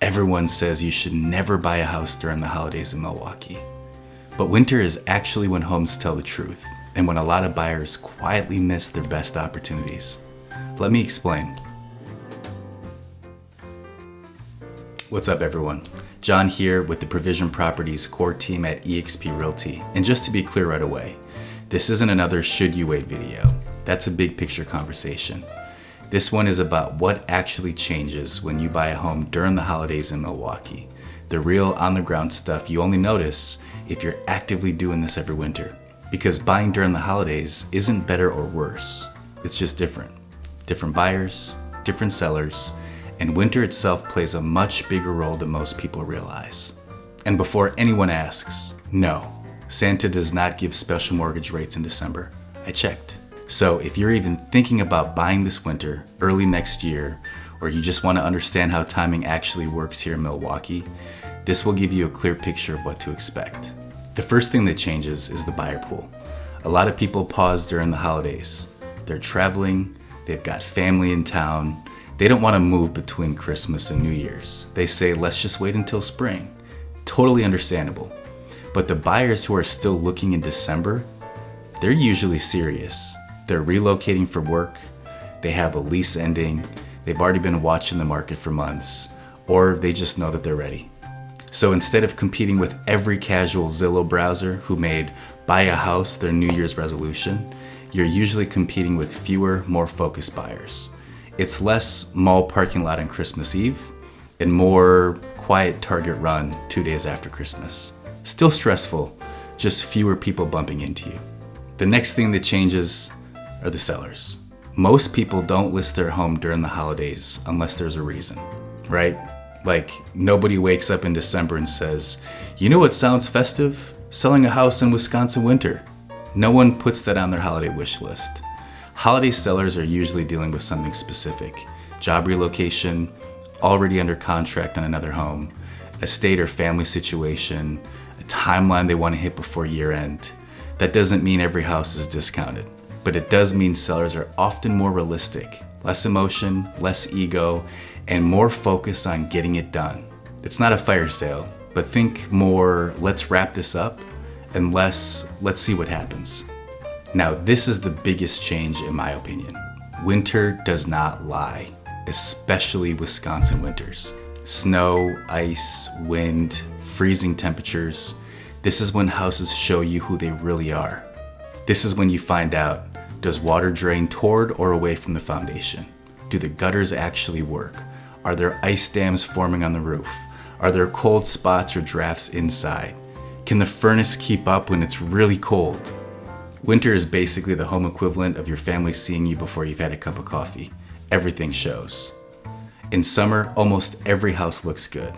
Everyone says you should never buy a house during the holidays in Milwaukee. But winter is actually when homes tell the truth and when a lot of buyers quietly miss their best opportunities. Let me explain. What's up, everyone? John here with the Provision Properties core team at eXp Realty. And just to be clear right away, this isn't another should you wait video. That's a big picture conversation. This one is about what actually changes when you buy a home during the holidays in Milwaukee. The real on-the-ground stuff you only notice if you're actively doing this every winter. Because buying during the holidays isn't better or worse. It's just different. Different buyers, different sellers, and winter itself plays a much bigger role than most people realize. And before anyone asks, no, Santa does not give special mortgage rates in December. I checked. So if you're even thinking about buying this winter, early next year, or you just want to understand how timing actually works here in Milwaukee, this will give you a clear picture of what to expect. The first thing that changes is the buyer pool. A lot of people pause during the holidays. They're traveling, they've got family in town, they don't want to move between Christmas and New Year's. They say, let's just wait until spring. Totally understandable. But the buyers who are still looking in December, they're usually serious. They're relocating for work, they have a lease ending, they've already been watching the market for months, or they just know that they're ready. So instead of competing with every casual Zillow browser who made buy a house their New Year's resolution, you're usually competing with fewer, more focused buyers. It's less mall parking lot on Christmas Eve and more quiet Target run 2 days after Christmas. Still stressful, just fewer people bumping into you. The next thing that changes are the sellers. Most people don't list their home during the holidays unless there's a reason, right? Like nobody wakes up in December and says, you know what sounds festive? Selling a house in Wisconsin winter. No one puts that on their holiday wish list. Holiday sellers are usually dealing with something specific. Job relocation, already under contract on another home, estate or family situation, a timeline they want to hit before year end. That doesn't mean every house is discounted, but it does mean sellers are often more realistic, less emotion, less ego, and more focus on getting it done. It's not a fire sale, but think more, let's wrap this up, and less, let's see what happens. Now, this is the biggest change in my opinion. Winter does not lie, especially Wisconsin winters. Snow, ice, wind, freezing temperatures. This is when houses show you who they really are. This is when you find out, does water drain toward or away from the foundation? Do the gutters actually work? Are there ice dams forming on the roof? Are there cold spots or drafts inside? Can the furnace keep up when it's really cold? Winter is basically the home equivalent of your family seeing you before you've had a cup of coffee. Everything shows. In summer, almost every house looks good.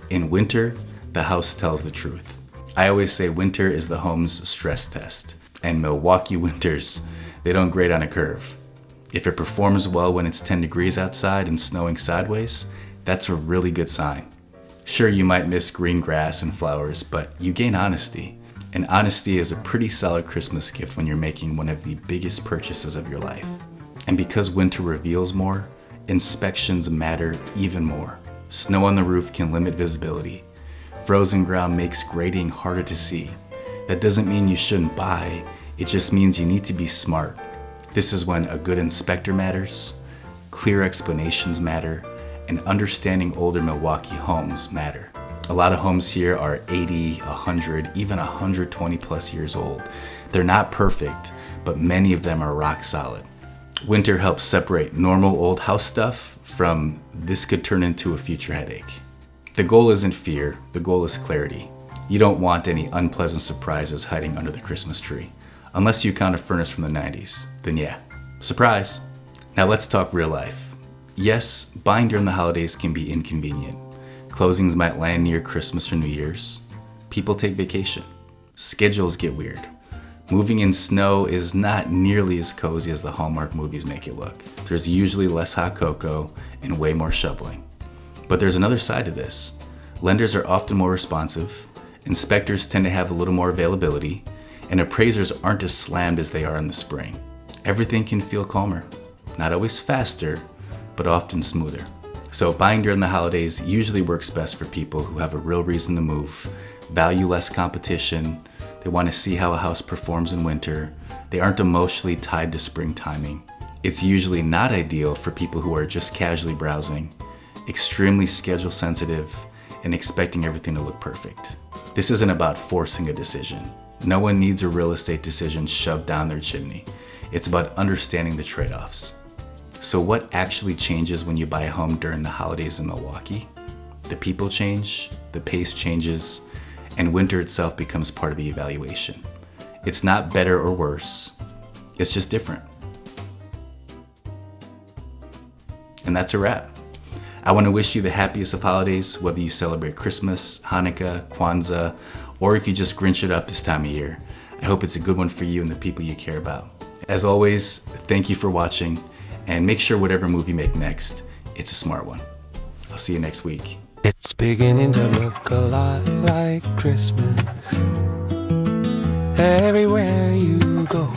In winter, the house tells the truth. I always say winter is the home's stress test. And Milwaukee winters, they don't grade on a curve. If it performs well when it's 10 degrees outside and snowing sideways, that's a really good sign. Sure, you might miss green grass and flowers, but you gain honesty. And honesty is a pretty solid Christmas gift when you're making one of the biggest purchases of your life. And because winter reveals more, inspections matter even more. Snow on the roof can limit visibility. Frozen ground makes grading harder to see. That doesn't mean you shouldn't buy, it just means you need to be smart. This is when a good inspector matters, clear explanations matter, and understanding older Milwaukee homes matter. A lot of homes here are 80, 100, even 120 plus years old. They're not perfect, but many of them are rock solid. Winter helps separate normal old house stuff from this could turn into a future headache. The goal isn't fear, the goal is clarity. You don't want any unpleasant surprises hiding under the Christmas tree. Unless you count a furnace from the 90s, then yeah, surprise. Now let's talk real life. Yes, buying during the holidays can be inconvenient. Closings might land near Christmas or New Year's. People take vacation. Schedules get weird. Moving in snow is not nearly as cozy as the Hallmark movies make it look. There's usually less hot cocoa and way more shoveling. But there's another side to this. Lenders are often more responsive, inspectors tend to have a little more availability, and appraisers aren't as slammed as they are in the spring. Everything can feel calmer. Not always faster, but often smoother. So buying during the holidays usually works best for people who have a real reason to move, value less competition, they want to see how a house performs in winter, they aren't emotionally tied to spring timing. It's usually not ideal for people who are just casually browsing, extremely schedule sensitive, and expecting everything to look perfect. This isn't about forcing a decision. No one needs a real estate decision shoved down their chimney. It's about understanding the trade-offs. So what actually changes when you buy a home during the holidays in Milwaukee? The people change, the pace changes, and winter itself becomes part of the evaluation. It's not better or worse, it's just different. And that's a wrap. I want to wish you the happiest of holidays, whether you celebrate Christmas, Hanukkah, Kwanzaa, or if you just Grinch it up this time of year. I hope it's a good one for you and the people you care about. As always, thank you for watching, and make sure whatever move you make next, it's a smart one. I'll see you next week. It's beginning to look a lot like Christmas everywhere you go.